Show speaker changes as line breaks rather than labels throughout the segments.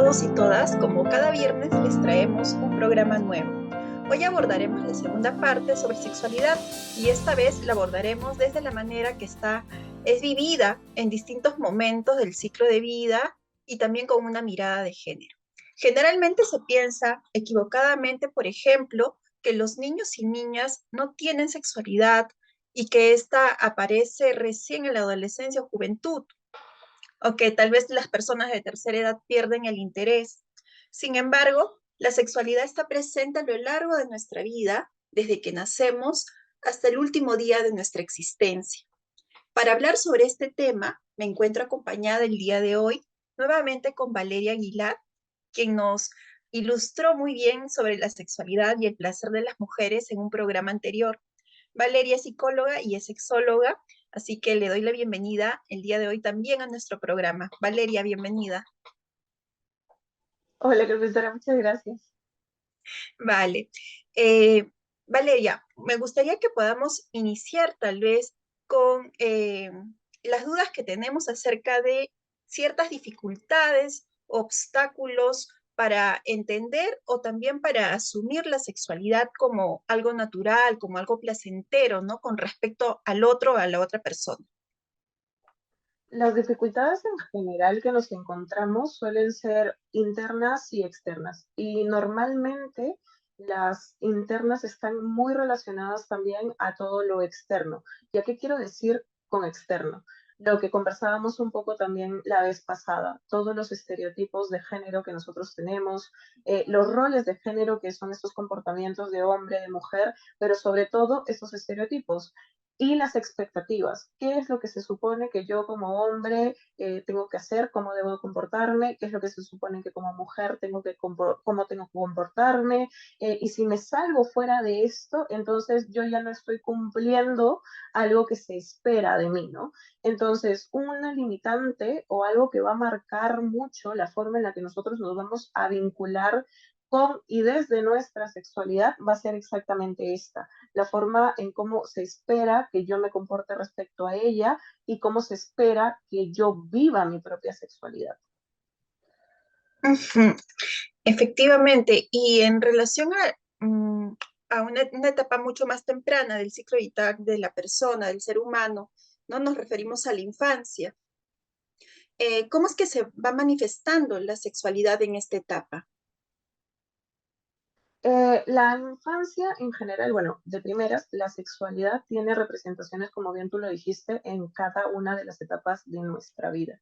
todos y todas, como cada viernes les traemos un programa nuevo. Hoy abordaremos la segunda parte sobre sexualidad y esta vez la abordaremos desde la manera que es vivida en distintos momentos del ciclo de vida y también con una mirada de género. Generalmente se piensa equivocadamente, por ejemplo, que los niños y niñas no tienen sexualidad y que ésta aparece recién en la adolescencia o juventud, o que tal vez las personas de tercera edad pierden el interés. Sin embargo, la sexualidad está presente a lo largo de nuestra vida, desde que nacemos hasta el último día de nuestra existencia. Para hablar sobre este tema, me encuentro acompañada el día de hoy nuevamente con Valeria Aguilar, quien nos ilustró muy bien sobre la sexualidad y el placer de las mujeres en un programa anterior. Valeria es psicóloga y es sexóloga, así que le doy la bienvenida el día de hoy también a nuestro programa. Valeria, bienvenida.
Hola, profesora, muchas gracias.
Vale. Eh, Valeria, me gustaría que podamos iniciar tal vez con las dudas que tenemos acerca de ciertas dificultades, obstáculos para entender o también para asumir la sexualidad como algo natural, como algo placentero, ¿no? Con respecto al otro, a la otra persona.
Las dificultades en general que nos encontramos suelen ser internas y externas. Y normalmente las internas están muy relacionadas también a todo lo externo. ¿Y a qué quiero decir con externo? Lo que conversábamos un poco también la vez pasada, todos los estereotipos de género que nosotros tenemos, los roles de género que son estos comportamientos de hombre, de mujer, pero sobre todo estos estereotipos. Y las expectativas. ¿Qué es lo que se supone que yo como hombre tengo que hacer? ¿Cómo debo comportarme? ¿Qué es lo que se supone que como mujer cómo tengo que comportarme? Y si me salgo fuera de esto, entonces yo ya no estoy cumpliendo algo que se espera de mí, ¿no? Entonces, una limitante o algo que va a marcar mucho la forma en la que nosotros nos vamos a vincular con y desde nuestra sexualidad va a ser exactamente esta, la forma en cómo se espera que yo me comporte respecto a ella y cómo se espera que yo viva mi propia sexualidad.
Ujú. Efectivamente, y en relación a una etapa mucho más temprana del ciclo vital de la persona, del ser humano, no nos referimos a la infancia. ¿Cómo es que se va manifestando la sexualidad en esta etapa?
La infancia en general, bueno, de primeras, la sexualidad tiene representaciones, como bien tú lo dijiste, en cada una de las etapas de nuestra vida.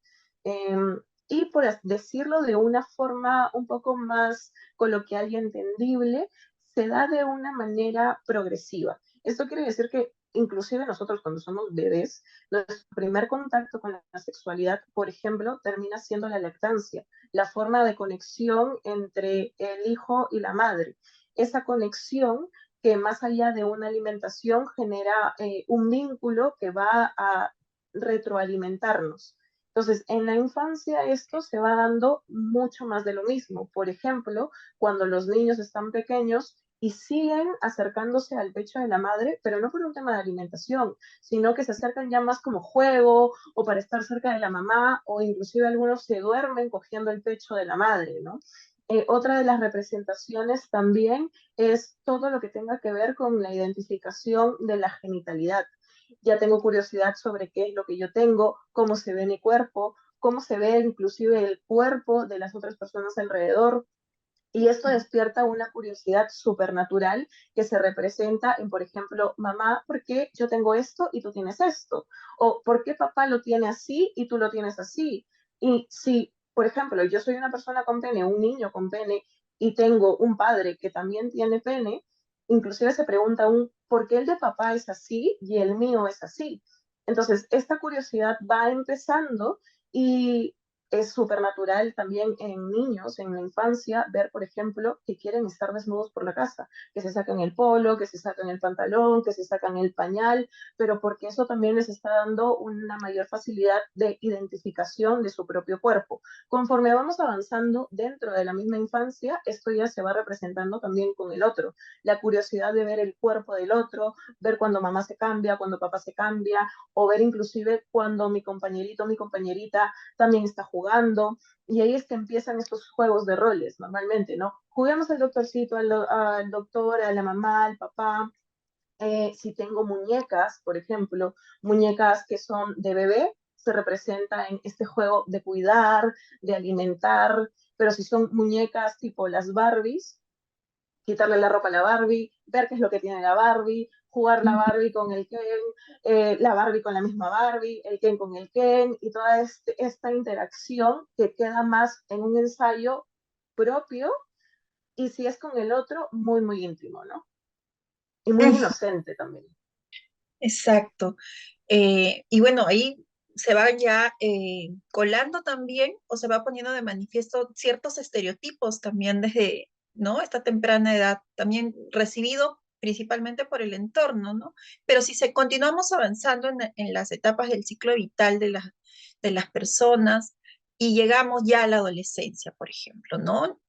Y por decirlo de una forma un poco más coloquial y entendible, se da de una manera progresiva. Esto quiere decir que inclusive nosotros cuando somos bebés, nuestro primer contacto con la sexualidad, por ejemplo, termina siendo la lactancia, la forma de conexión entre el hijo y la madre, esa conexión que más allá de una alimentación genera un vínculo que va a retroalimentarnos. Entonces, en la infancia esto se va dando mucho más de lo mismo. Por ejemplo, cuando los niños están pequeños y siguen acercándose al pecho de la madre, pero no por un tema de alimentación, sino que se acercan ya más como juego o para estar cerca de la mamá, o inclusive algunos se duermen cogiendo el pecho de la madre, ¿no? Otra de las representaciones también es todo lo que tenga que ver con la identificación de la genitalidad. Ya tengo curiosidad sobre qué es lo que yo tengo, cómo se ve mi cuerpo, cómo se ve inclusive el cuerpo de las otras personas alrededor. Y esto despierta una curiosidad supernatural que se representa en, por ejemplo, mamá, ¿por qué yo tengo esto y tú tienes esto? O ¿por qué papá lo tiene así y tú lo tienes así? Y si, por ejemplo, yo soy una persona con pene, un niño con pene, y tengo un padre que también tiene pene, inclusive se pregunta un, ¿por qué el de papá es así y el mío es así? Entonces, esta curiosidad va empezando y es súper natural también en niños, en la infancia, ver, por ejemplo, que quieren estar desnudos por la casa, que se sacan el polo, que se sacan el pantalón, que se sacan el pañal, pero porque eso también les está dando una mayor facilidad de identificación de su propio cuerpo. Conforme vamos avanzando dentro de la misma infancia, esto ya se va representando también con el otro. La curiosidad de ver el cuerpo del otro, ver cuando mamá se cambia, cuando papá se cambia, o ver inclusive cuando mi compañerito, mi compañerita también está jugando jugando, y ahí es que empiezan estos juegos de roles, normalmente, ¿no? Juguemos al doctorcito, al doctor, a la mamá, al papá. Si tengo muñecas, por ejemplo, muñecas que son de bebé, se representa en este juego de cuidar, de alimentar, pero si son muñecas tipo las Barbies, quitarle la ropa a la Barbie, ver qué es lo que tiene la Barbie, jugar la Barbie con el Ken, la Barbie con la misma Barbie, el Ken con el Ken, y toda esta interacción que queda más en un ensayo propio, y si es con el otro, muy, muy íntimo, ¿no? Y muy inocente también.
Exacto. Y bueno, ahí se va ya colando también o se va poniendo de manifiesto ciertos estereotipos también desde, ¿no? Esta temprana edad, también recibido principalmente por el entorno, ¿no? Pero si continuamos avanzando en las etapas del ciclo vital de las personas y llegamos ya a la adolescencia, por ejemplo, ¿no?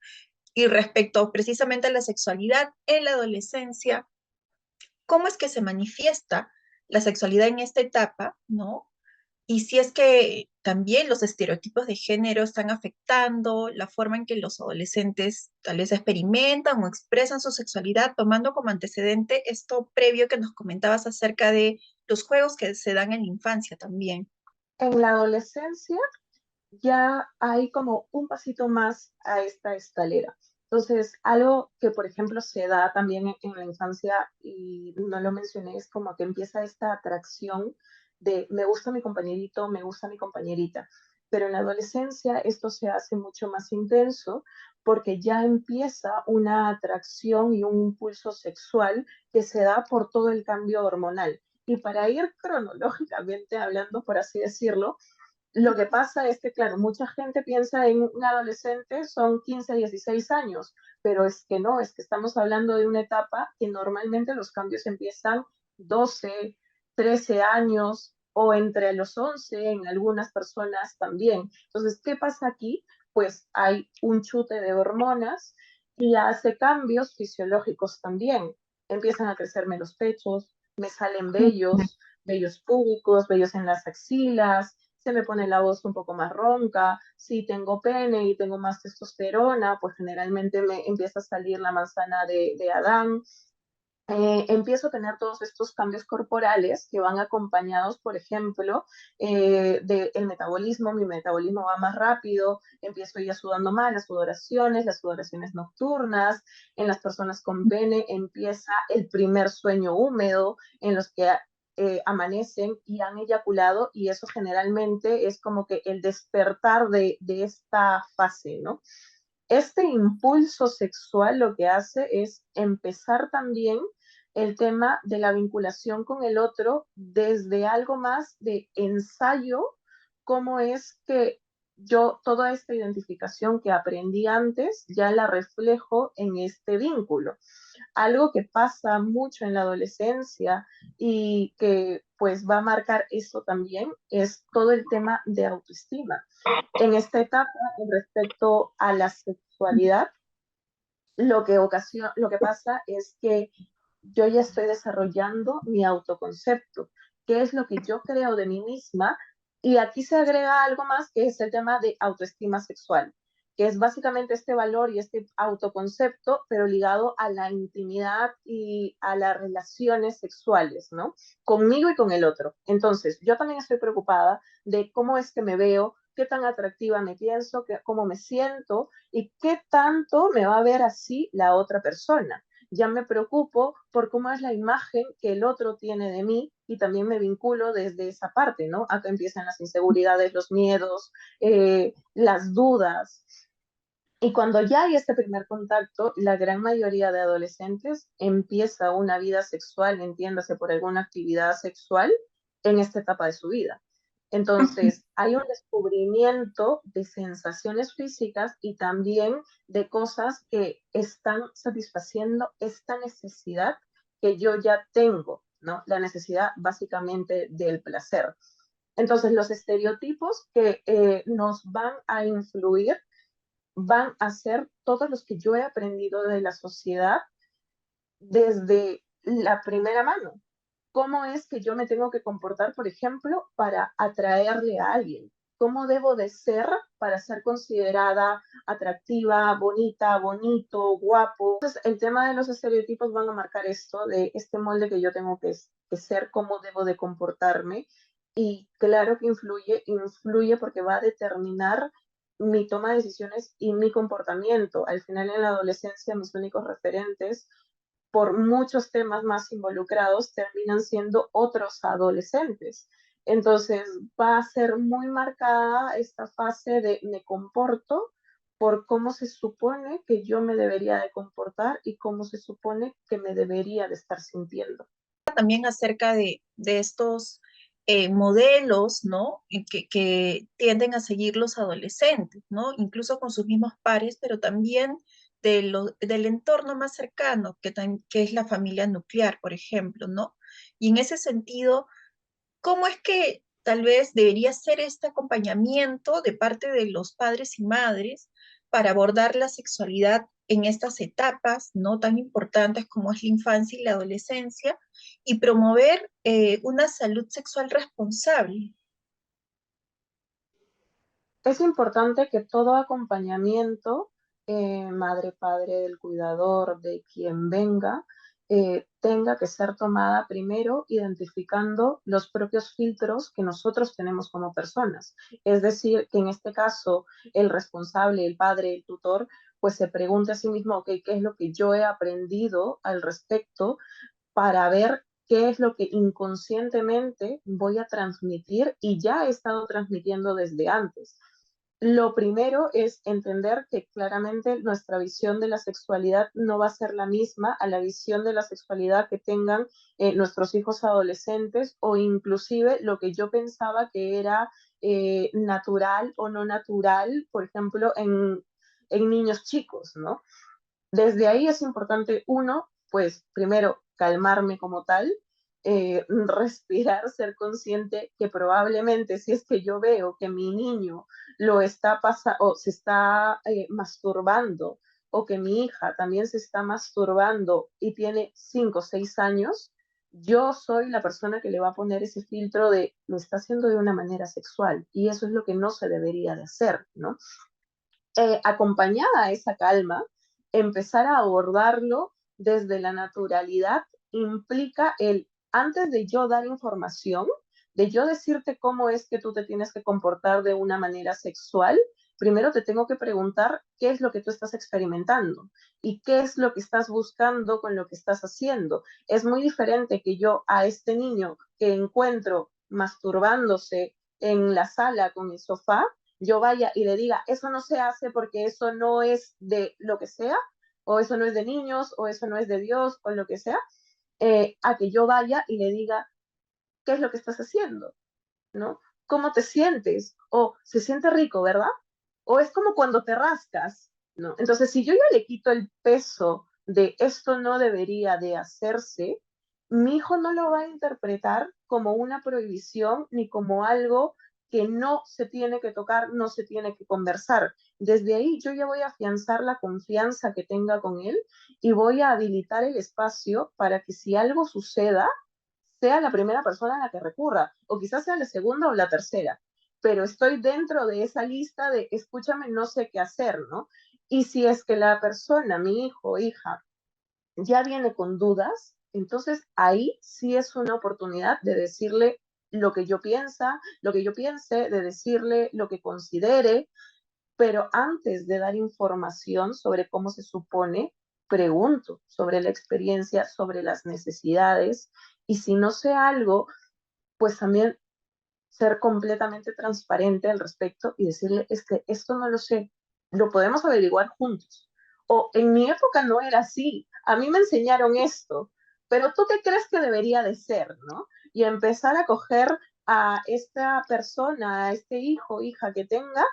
Y respecto precisamente a la sexualidad en la adolescencia, cómo es que se manifiesta la sexualidad en esta etapa, ¿no? Y si es que también los estereotipos de género están afectando la forma en que los adolescentes tal vez experimentan o expresan su sexualidad, tomando como antecedente esto previo que nos comentabas acerca de los juegos que se dan en la infancia también.
En la adolescencia ya hay como un pasito más a esta escalera. Entonces, algo que, por ejemplo, se da también en la infancia, y no lo mencioné, es como que empieza esta atracción de me gusta mi compañerito, me gusta mi compañerita. Pero en la adolescencia esto se hace mucho más intenso porque ya empieza una atracción y un impulso sexual que se da por todo el cambio hormonal. Y para ir cronológicamente hablando, por así decirlo, lo que pasa es que, claro, mucha gente piensa en un adolescente, son 15, 16 años, pero es que no, es que estamos hablando de una etapa que normalmente los cambios empiezan 12, 13 años o entre los 11 en algunas personas también. Entonces, ¿qué pasa aquí? Pues hay un chute de hormonas y hace cambios fisiológicos también. Empiezan a crecerme los pechos, me salen vellos, vellos púbicos, vellos en las axilas, se me pone la voz un poco más ronca, si tengo pene y tengo más testosterona, pues generalmente me empieza a salir la manzana de Adán. Empiezo a tener todos estos cambios corporales que van acompañados, por ejemplo, del metabolismo. Mi metabolismo va más rápido, empiezo ya sudando más, las sudoraciones nocturnas. En las personas con pene empieza el primer sueño húmedo en los que amanecen y han eyaculado, y eso generalmente es como que el despertar de esta fase, ¿no? Este impulso sexual lo que hace es empezar también el tema de la vinculación con el otro desde algo más de ensayo, cómo es que yo toda esta identificación que aprendí antes ya la reflejo en este vínculo. Algo que pasa mucho en la adolescencia y que pues va a marcar eso también es todo el tema de autoestima. En esta etapa, respecto a la sexualidad, lo que pasa es que yo ya estoy desarrollando mi autoconcepto, qué es lo que yo creo de mí misma, y aquí se agrega algo más que es el tema de autoestima sexual, que es básicamente este valor y este autoconcepto, pero ligado a la intimidad y a las relaciones sexuales, ¿no? Conmigo y con el otro. Entonces, yo también estoy preocupada de cómo es que me veo, qué tan atractiva me pienso, cómo me siento y qué tanto me va a ver así la otra persona. Ya me preocupo por cómo es la imagen que el otro tiene de mí y también me vinculo desde esa parte, ¿no? Acá empiezan las inseguridades, los miedos, las dudas. Y cuando ya hay este primer contacto, la gran mayoría de adolescentes empieza una vida sexual, entiéndase por alguna actividad sexual, en esta etapa de su vida. Entonces, hay un descubrimiento de sensaciones físicas y también de cosas que están satisfaciendo esta necesidad que yo ya tengo, ¿no? La necesidad básicamente del placer. Entonces, los estereotipos que nos van a influir van a ser todos los que yo he aprendido de la sociedad desde la primera mano. ¿Cómo es que yo me tengo que comportar, por ejemplo, para atraerle a alguien? cómo debo de ser para ser considerada atractiva, bonita, bonito, guapo. Entonces, el tema de los estereotipos van a marcar esto, de este molde que yo tengo que ser, cómo debo de comportarme. Y claro que influye porque va a determinar mi toma de decisiones y mi comportamiento. Al final, en la adolescencia, mis únicos referentes, por muchos temas más involucrados, terminan siendo otros adolescentes. Entonces va a ser muy marcada esta fase de me comporto por cómo se supone que yo me debería de comportar y cómo se supone que me debería de estar sintiendo.
También acerca de estos modelos, ¿no? Que tienden a seguir los adolescentes, ¿no? Incluso con sus mismos pares, pero también del entorno más cercano, que es la familia nuclear, por ejemplo, ¿no? Y en ese sentido, ¿cómo es que tal vez debería ser este acompañamiento de parte de los padres y madres para abordar la sexualidad en estas etapas no tan importantes como es la infancia y la adolescencia y promover una salud sexual responsable?
Es importante que todo acompañamiento, madre, padre, del cuidador, de quien venga, tenga que ser tomada primero identificando los propios filtros que nosotros tenemos como personas. Es decir, que en este caso el responsable, el padre, el tutor, pues se pregunte a sí mismo, ok, ¿qué es lo que yo he aprendido al respecto para ver qué es lo que inconscientemente voy a transmitir y ya he estado transmitiendo desde antes? Lo primero es entender que claramente nuestra visión de la sexualidad no va a ser la misma a la visión de la sexualidad que tengan nuestros hijos adolescentes, o inclusive lo que yo pensaba que era natural o no natural, por ejemplo, en niños chicos, ¿no? Desde ahí es importante, uno, pues primero calmarme como tal, respirar, ser consciente que probablemente si es que yo veo que mi niño lo está pasando o se está masturbando, o que mi hija también se está masturbando y tiene 5 o 6 años, yo soy la persona que le va a poner ese filtro de lo está haciendo de una manera sexual, y eso es lo que no se debería de hacer, ¿no? Acompañada a esa calma, empezar a abordarlo desde la naturalidad implica el, antes de yo dar información, de yo decirte cómo es que tú te tienes que comportar de una manera sexual, primero te tengo que preguntar qué es lo que tú estás experimentando y qué es lo que estás buscando con lo que estás haciendo. Es muy diferente que yo a este niño que encuentro masturbándose en la sala con el sofá, yo vaya y le diga, eso no se hace porque eso no es de lo que sea, o eso no es de niños, o eso no es de Dios, o lo que sea, a que yo vaya y le diga, ¿qué es lo que estás haciendo? ¿No? ¿Cómo te sientes? O se siente rico, ¿verdad? O es como cuando te rascas, ¿no? Entonces, si yo ya le quito el peso de esto no debería de hacerse, mi hijo no lo va a interpretar como una prohibición ni como algo que no se tiene que tocar, no se tiene que conversar. Desde ahí yo ya voy a afianzar la confianza que tenga con él y voy a habilitar el espacio para que si algo suceda, sea la primera persona a la que recurra, o quizás sea la segunda o la tercera, pero estoy dentro de esa lista de escúchame, no sé qué hacer, ¿no? Y si es que la persona, mi hijo o hija, ya viene con dudas, entonces ahí sí es una oportunidad de decirle lo que yo piensa, lo que yo piense, de decirle lo que considere, pero antes de dar información sobre cómo se supone, pregunto sobre la experiencia, sobre las necesidades, y si no sé algo, pues también ser completamente transparente al respecto y decirle, es que esto no lo sé, lo podemos averiguar juntos. O en mi época no era así, a mí me enseñaron esto, pero tú qué crees que debería de ser, ¿no? Y empezar a coger a esta persona, a este hijo, hija que tenga,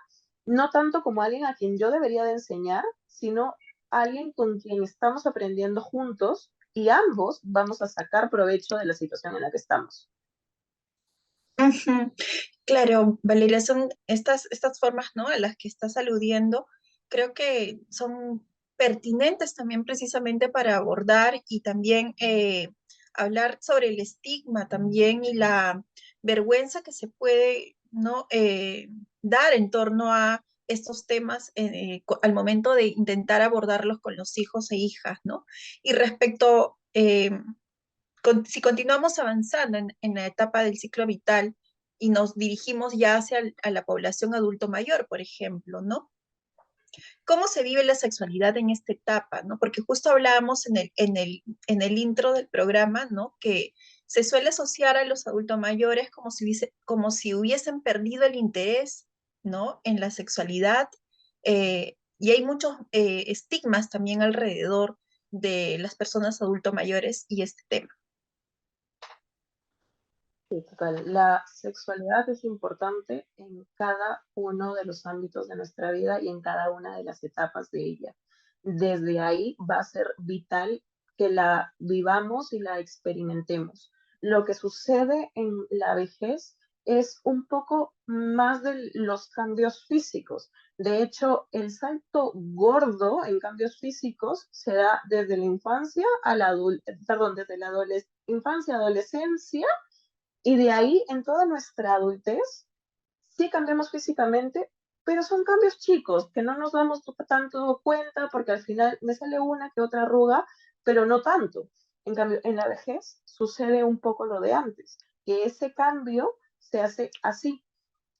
no tanto como alguien a quien yo debería de enseñar, sino alguien con quien estamos aprendiendo juntos y ambos vamos a sacar provecho de la situación en la que estamos.
Ujú. Claro, Valeria, son estas formas, ¿no? A las que estás aludiendo, creo que son pertinentes también precisamente para abordar y también hablar sobre el estigma también y la vergüenza que se puede ¿no? Dar en torno a estos temas al momento de intentar abordarlos con los hijos e hijas, ¿no? Y respecto, si continuamos avanzando en la etapa del ciclo vital y nos dirigimos ya hacia a la población adulto mayor, por ejemplo, ¿no? ¿Cómo se vive la sexualidad en esta etapa, ¿no? Porque justo hablábamos en el intro del programa, ¿no? Que se suele asociar a los adultos mayores como si hubiesen perdido el interés, ¿no? En la sexualidad. Y hay muchos estigmas también alrededor de las personas adultos mayores y este tema.
Sí, total. La sexualidad es importante en cada uno de los ámbitos de nuestra vida y en cada una de las etapas de ella. Desde ahí va a ser vital que la vivamos y la experimentemos. Lo que sucede en la vejez es un poco más de los cambios físicos. De hecho, el salto gordo en cambios físicos se da desde la infancia a la perdón, desde la infancia, adolescencia y de ahí, en toda nuestra adultez, sí cambiamos físicamente, pero son cambios chicos que no nos damos tanto cuenta porque al final me sale una que otra arruga, pero no tanto. En cambio, en la vejez sucede un poco lo de antes, que ese cambio se hace así.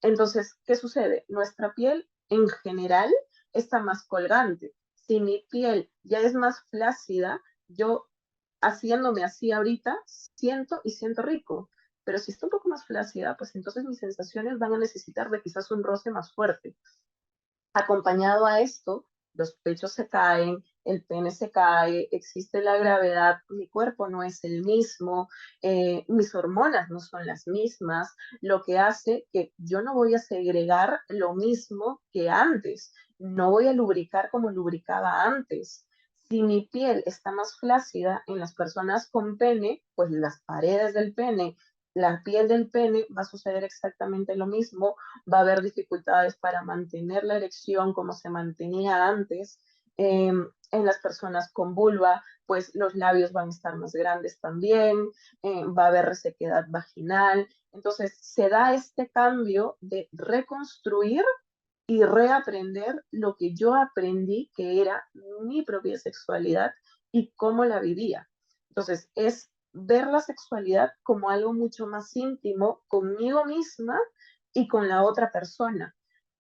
Entonces, ¿qué sucede? Nuestra piel en general está más colgante. Si mi piel ya es más flácida, yo haciéndome así ahorita, siento rico. Pero si está un poco más flácida, pues entonces mis sensaciones van a necesitar de quizás un roce más fuerte. Acompañado a esto, los pechos se caen, el pene se cae, existe la gravedad, mi cuerpo no es el mismo, mis hormonas no son las mismas, lo que hace que yo no voy a segregar lo mismo que antes, no voy a lubricar como lubricaba antes. Si mi piel está más flácida en las personas con pene, pues las paredes del pene, la piel del pene va a suceder exactamente lo mismo, va a haber dificultades para mantener la erección como se mantenía antes. En las personas con vulva, pues los labios van a estar más grandes también, va a haber resequedad vaginal. Entonces, se da este cambio de reconstruir y reaprender lo que yo aprendí que era mi propia sexualidad y cómo la vivía. Entonces, es ver la sexualidad como algo mucho más íntimo conmigo misma y con la otra persona.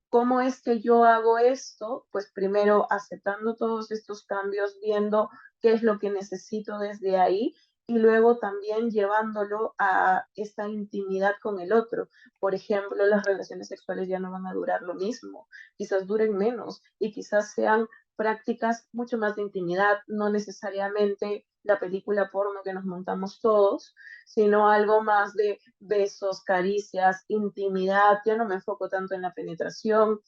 ¿Cómo es que yo hago esto? Pues primero aceptando todos estos cambios, viendo qué es lo que necesito desde ahí y luego también llevándolo a esta intimidad con el otro. Por ejemplo, las relaciones sexuales ya no van a durar lo mismo, quizás duren menos y quizás sean prácticas mucho más de intimidad, no necesariamente la película porno que nos montamos todos, sino algo más de besos, caricias, intimidad. Ya no me enfoco tanto en la penetración.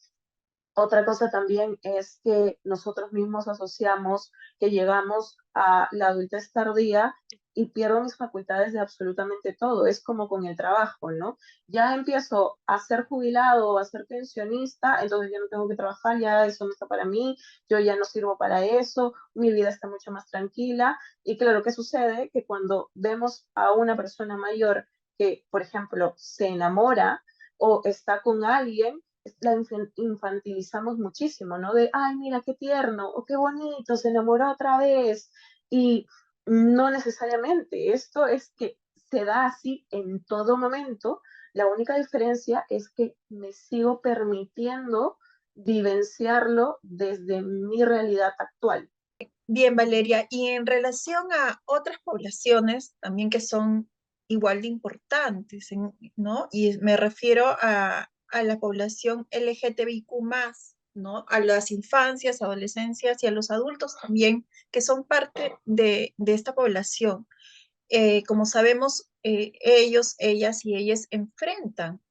Otra cosa también es que nosotros mismos asociamos que llegamos a la adultez tardía y pierdo mis facultades de absolutamente todo. Es como con el trabajo, ¿no? Ya empiezo a ser jubilado o a ser pensionista, entonces ya no tengo que trabajar, ya eso no está para mí, yo ya no sirvo para eso, mi vida está mucho más tranquila. Y claro, ¿qué sucede? Que cuando vemos a una persona mayor que, por ejemplo, se enamora o está con alguien, la infantilizamos muchísimo, ¿no? De, ay, mira, qué tierno, o qué bonito, se enamoró otra vez. Y no necesariamente, esto es que se da así en todo momento. La única diferencia es que me sigo permitiendo vivenciarlo desde mi realidad actual.
Bien, Valeria, y en relación a otras poblaciones también que son igual de importantes, ¿no? Y me refiero a la población LGTBIQ+, ¿no? A las infancias, adolescencias y a los adultos también, que son parte de esta población. Como sabemos, ellos, ellas y ellas enfrentan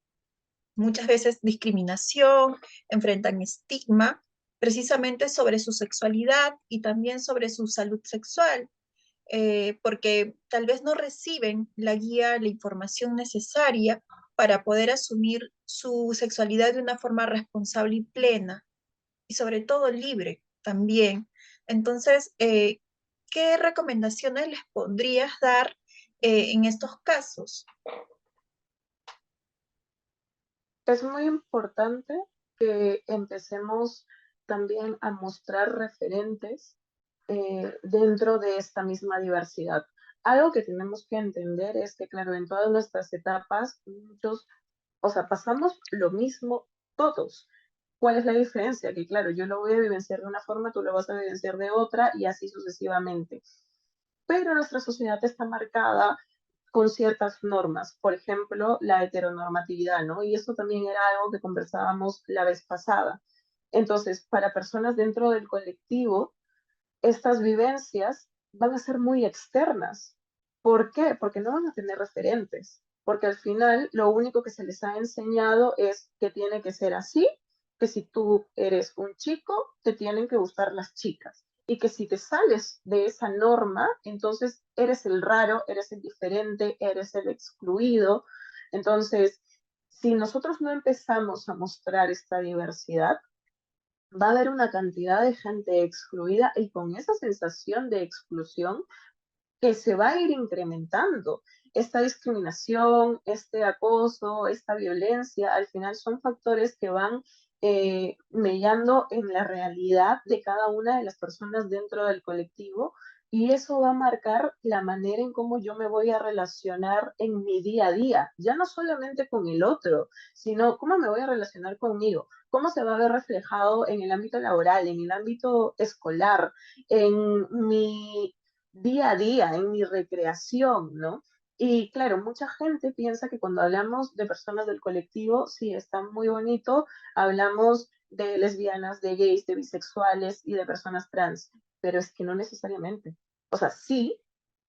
muchas veces discriminación, enfrentan estigma precisamente sobre su sexualidad y también sobre su salud sexual, porque tal vez no reciben la guía, la información necesaria para poder asumir su sexualidad de una forma responsable y plena, y sobre todo libre también. Entonces, ¿qué recomendaciones les podrías dar en estos casos?
Es muy importante que empecemos también a mostrar referentes dentro de esta misma diversidad. Algo que tenemos que entender es que, claro, en todas nuestras etapas, muchos, o sea, pasamos lo mismo todos. ¿Cuál es la diferencia? Que, claro, yo lo voy a vivenciar de una forma, tú lo vas a vivenciar de otra y así sucesivamente. Pero nuestra sociedad está marcada con ciertas normas, por ejemplo, la heteronormatividad, ¿no? Y eso también era algo que conversábamos la vez pasada. Entonces, para personas dentro del colectivo, estas vivencias van a ser muy externas. ¿Por qué? Porque no van a tener referentes, porque al final lo único que se les ha enseñado es que tiene que ser así, que si tú eres un chico, te tienen que gustar las chicas. Y que si te sales de esa norma, entonces eres el raro, eres el diferente, eres el excluido. Entonces, si nosotros no empezamos a mostrar esta diversidad, va a haber una cantidad de gente excluida y con esa sensación de exclusión que se va a ir incrementando. Esta discriminación, este acoso, esta violencia, al final son factores que van mellando en la realidad de cada una de las personas dentro del colectivo y eso va a marcar la manera en cómo yo me voy a relacionar en mi día a día, ya no solamente con el otro, sino cómo me voy a relacionar conmigo, cómo se va a ver reflejado en el ámbito laboral, en el ámbito escolar, en mi día a día, en mi recreación, ¿no? Y claro, mucha gente piensa que cuando hablamos de personas del colectivo, sí, está muy bonito, hablamos de lesbianas, de gays, de bisexuales y de personas trans, pero es que no necesariamente. O sea, sí,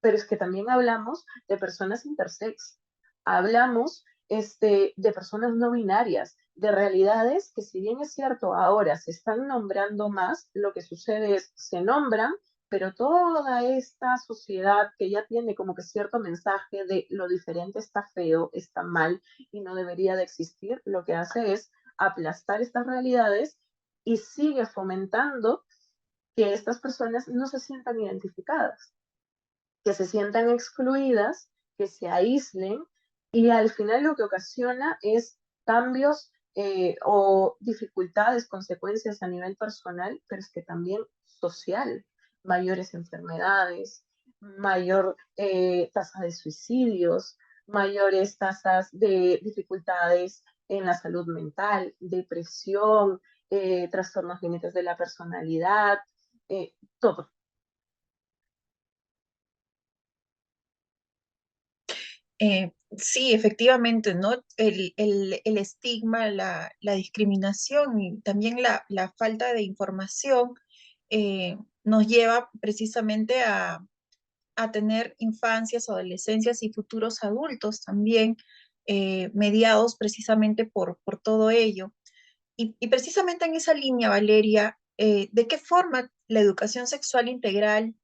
pero es que también hablamos de personas intersex, hablamos de personas no binarias, de realidades que si bien es cierto ahora se están nombrando más, lo que sucede es se nombran, pero toda esta sociedad que ya tiene como que cierto mensaje de lo diferente está feo, está mal y no debería de existir, lo que hace es aplastar estas realidades y sigue fomentando que estas personas no se sientan identificadas, que se sientan excluidas, que se aíslen y al final lo que ocasiona es cambios o dificultades, consecuencias a nivel personal, pero es que también social, mayores enfermedades, mayor tasa de suicidios, mayores tasas de dificultades en la salud mental, depresión, trastornos límites de la personalidad, todo.
Sí, efectivamente, ¿no? El estigma, la discriminación y también la falta de información nos lleva precisamente a tener infancias, adolescencias y futuros adultos también mediados precisamente por todo ello. Y precisamente en esa línea, Valeria, ¿de qué forma la educación sexual integral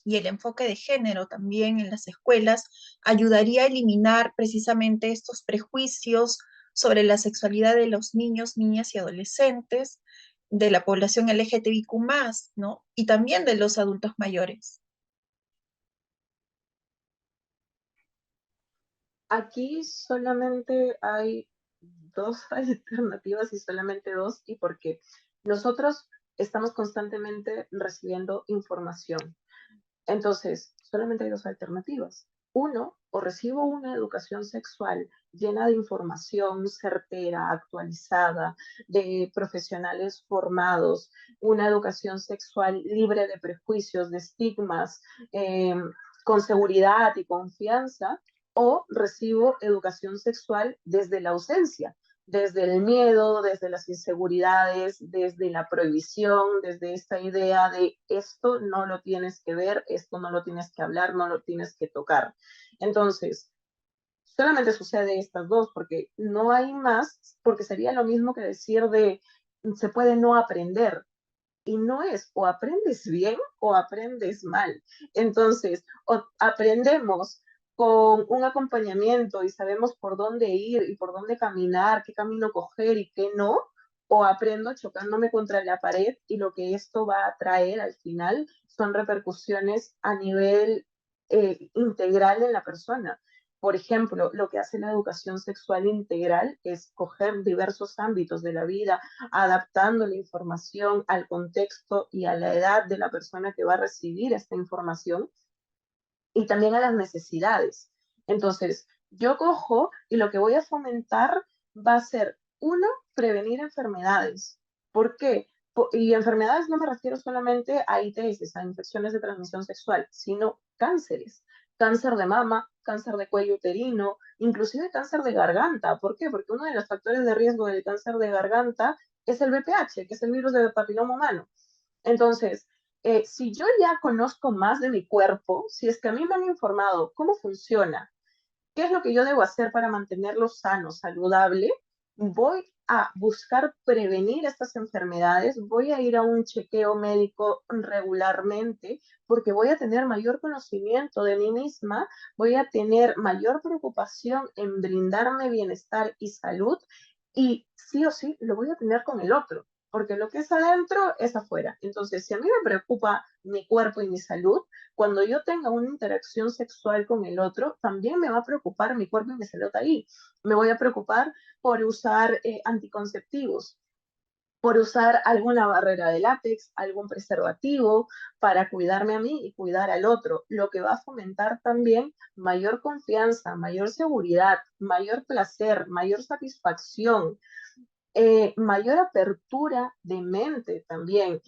y el enfoque de género también en las escuelas ayudaría a eliminar precisamente estos prejuicios sobre la sexualidad de los niños, niñas y adolescentes, de la población LGTBIQ+, ¿no? Y también de los adultos mayores?
Aquí solamente hay dos alternativas y solamente dos, y porque nosotros estamos constantemente recibiendo información. Entonces, solamente hay dos alternativas. Uno, o recibo una educación sexual llena de información certera, actualizada, de profesionales formados, una educación sexual libre de prejuicios, de estigmas, eh, con seguridad y confianza, o recibo educación sexual desde la ausencia, desde el miedo, desde las inseguridades, desde la prohibición, desde esta idea de esto no lo tienes que ver, esto no lo tienes que hablar, no lo tienes que tocar. Entonces, solamente sucede estas dos, porque no hay más, porque sería lo mismo que decir de se puede no aprender. Y no es o aprendes bien o aprendes mal. Entonces, o aprendemos con un acompañamiento y sabemos por dónde ir y por dónde caminar, qué camino coger y qué no, o aprendo chocándome contra la pared y lo que esto va a traer al final son repercusiones a nivel integral en la persona. Por ejemplo, lo que hace la educación sexual integral es coger diversos ámbitos de la vida, adaptando la información al contexto y a la edad de la persona que va a recibir esta información y también a las necesidades. Entonces, yo cojo y lo que voy a fomentar va a ser, uno, prevenir enfermedades. ¿Por qué? Y enfermedades no me refiero solamente a ITS, a infecciones de transmisión sexual, sino cánceres. Cáncer de mama, cáncer de cuello uterino, inclusive cáncer de garganta. ¿Por qué? Porque uno de los factores de riesgo del cáncer de garganta es el VPH, que es el virus del papiloma humano. Entonces, si yo ya conozco más de mi cuerpo, si es que a mí me han informado cómo funciona, qué es lo que yo debo hacer para mantenerlo sano, saludable, voy a buscar prevenir estas enfermedades, voy a ir a un chequeo médico regularmente porque voy a tener mayor conocimiento de mí misma, voy a tener mayor preocupación en brindarme bienestar y salud y sí o sí lo voy a tener con el otro, porque lo que es adentro es afuera. Entonces, si a mí me preocupa mi cuerpo y mi salud, cuando yo tenga una interacción sexual con el otro, también me va a preocupar mi cuerpo y mi salud ahí. Me voy a preocupar por usar anticonceptivos, por usar alguna barrera de látex, algún preservativo para cuidarme a mí y cuidar al otro, lo que va a fomentar también mayor confianza, mayor seguridad, mayor placer, mayor satisfacción, mayor apertura de mente también.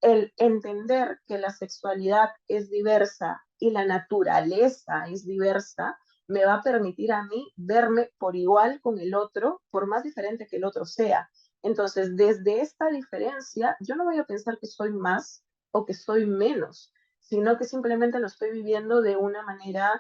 El entender que la sexualidad es diversa y la naturaleza es diversa, me va a permitir a mí verme por igual con el otro, por más diferente que el otro sea. Entonces, desde esta diferencia, yo no voy a pensar que soy más o que soy menos, sino que simplemente lo estoy viviendo de una manera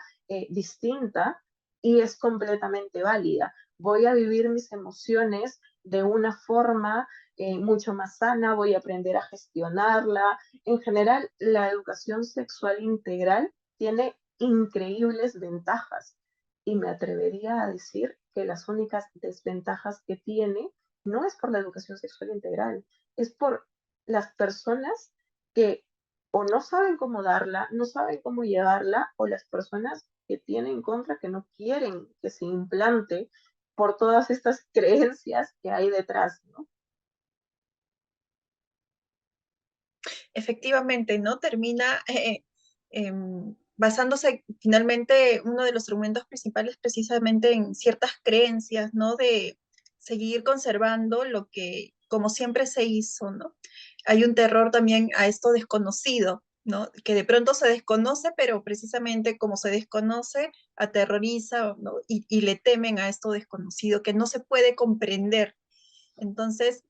distinta y es completamente válida. Voy a vivir mis emociones de una forma mucho más sana, voy a aprender a gestionarla. En general, la educación sexual integral tiene increíbles ventajas y me atrevería a decir que las únicas desventajas que tiene no es por la educación sexual integral, es por las personas que o no saben cómo darla, no saben cómo llevarla, o las personas que tienen en contra, que no quieren que se implante por todas estas creencias que hay detrás, ¿no?
Efectivamente, ¿no? Termina basándose finalmente uno de los argumentos principales precisamente en ciertas creencias, ¿no? De seguir conservando lo que como siempre se hizo, ¿no? Hay un terror también a esto desconocido, ¿no? Que de pronto se desconoce, pero precisamente como se desconoce, aterroriza, ¿no? Y le temen a esto desconocido, que no se puede comprender. Entonces,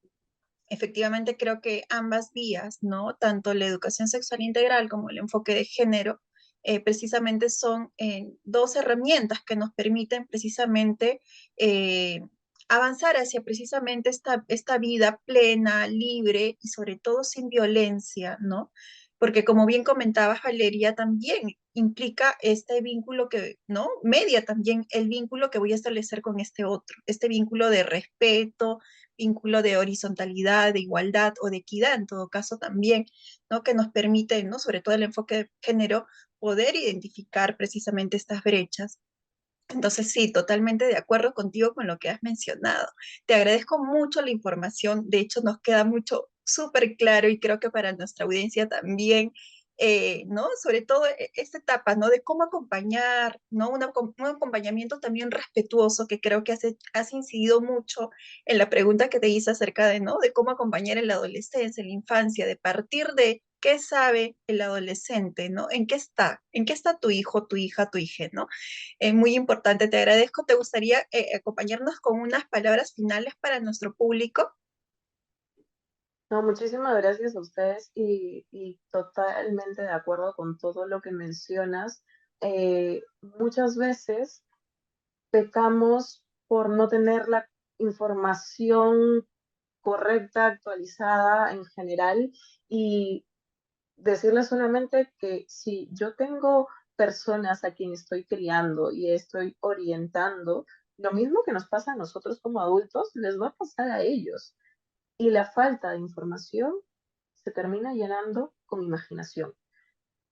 efectivamente creo que ambas vías, ¿no? Tanto la educación sexual integral como el enfoque de género, precisamente son dos herramientas que nos permiten precisamente eh, avanzar hacia precisamente esta vida plena, libre y sobre todo sin violencia, ¿no? Porque como bien comentabas, Valeria, también implica este vínculo que, ¿no? Media también el vínculo que voy a establecer con este otro, este vínculo de respeto, vínculo de horizontalidad, de igualdad o de equidad en todo caso también, ¿no? Que nos permite, ¿no? Sobre todo el enfoque de género, poder identificar precisamente estas brechas. Entonces, sí, totalmente de acuerdo contigo con lo que has mencionado. Te agradezco mucho la información. De hecho, nos queda mucho súper claro y creo que para nuestra audiencia también, ¿no? Sobre todo esta etapa, ¿no? De cómo acompañar, ¿no? Un acompañamiento también respetuoso que creo que has incidido mucho en la pregunta que te hice acerca de, ¿no? De cómo acompañar en la adolescencia, en la infancia, de partir de qué sabe el adolescente, ¿no? ¿En qué está? ¿En qué está tu hijo, tu hija, tu hija, ¿no? Es muy importante, te agradezco. ¿Te gustaría acompañarnos con unas palabras finales para nuestro público?
No, muchísimas gracias a ustedes y totalmente de acuerdo con todo lo que mencionas. Muchas veces pecamos por no tener la información correcta, actualizada en general y decirles solamente que si yo tengo personas a quien estoy criando y estoy orientando, lo mismo que nos pasa a nosotros como adultos, les va a pasar a ellos. Y la falta de información se termina llenando con imaginación.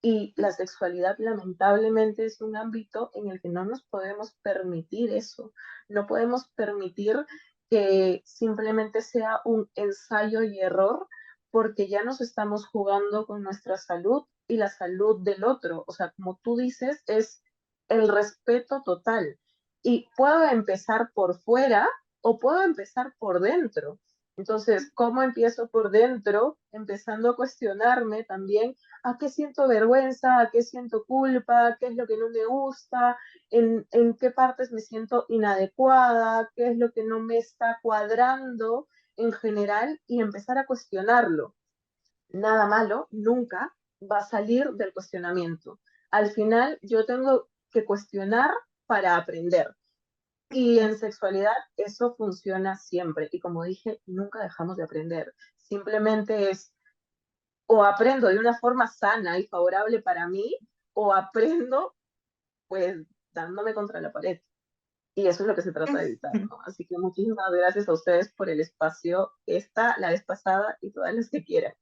Y la sexualidad lamentablemente es un ámbito en el que no nos podemos permitir eso. No podemos permitir que simplemente sea un ensayo y error porque ya nos estamos jugando con nuestra salud y la salud del otro. O sea, como tú dices, es el respeto total. Y puedo empezar por fuera o puedo empezar por dentro. Entonces, ¿cómo empiezo por dentro? Empezando a cuestionarme también a qué siento vergüenza, a qué siento culpa, qué es lo que no me gusta, en qué partes me siento inadecuada, qué es lo que no me está cuadrando en general y empezar a cuestionarlo. Nada malo nunca va a salir del cuestionamiento. Al final yo tengo que cuestionar para aprender. Y en sexualidad eso funciona siempre. Y como dije, nunca dejamos de aprender. Simplemente es o aprendo de una forma sana y favorable para mí, o aprendo pues dándome contra la pared. Y eso es lo que se trata de evitar, ¿no? Así que muchísimas gracias a ustedes por el espacio, esta, la vez pasada y todas las que quieran.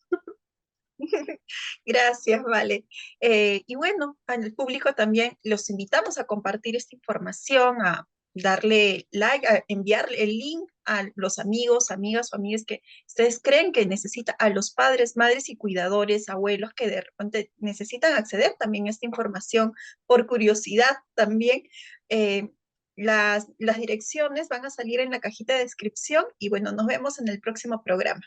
Gracias, vale. Y bueno, al público también los invitamos a compartir esta información, a darle like, a enviar el link a los amigos, amigas o amigas que ustedes creen que necesitan, a los padres, madres y cuidadores, abuelos que de repente necesitan acceder también a esta información por curiosidad también. Eh, las direcciones van a salir en la cajita de descripción y bueno, nos vemos en el próximo programa.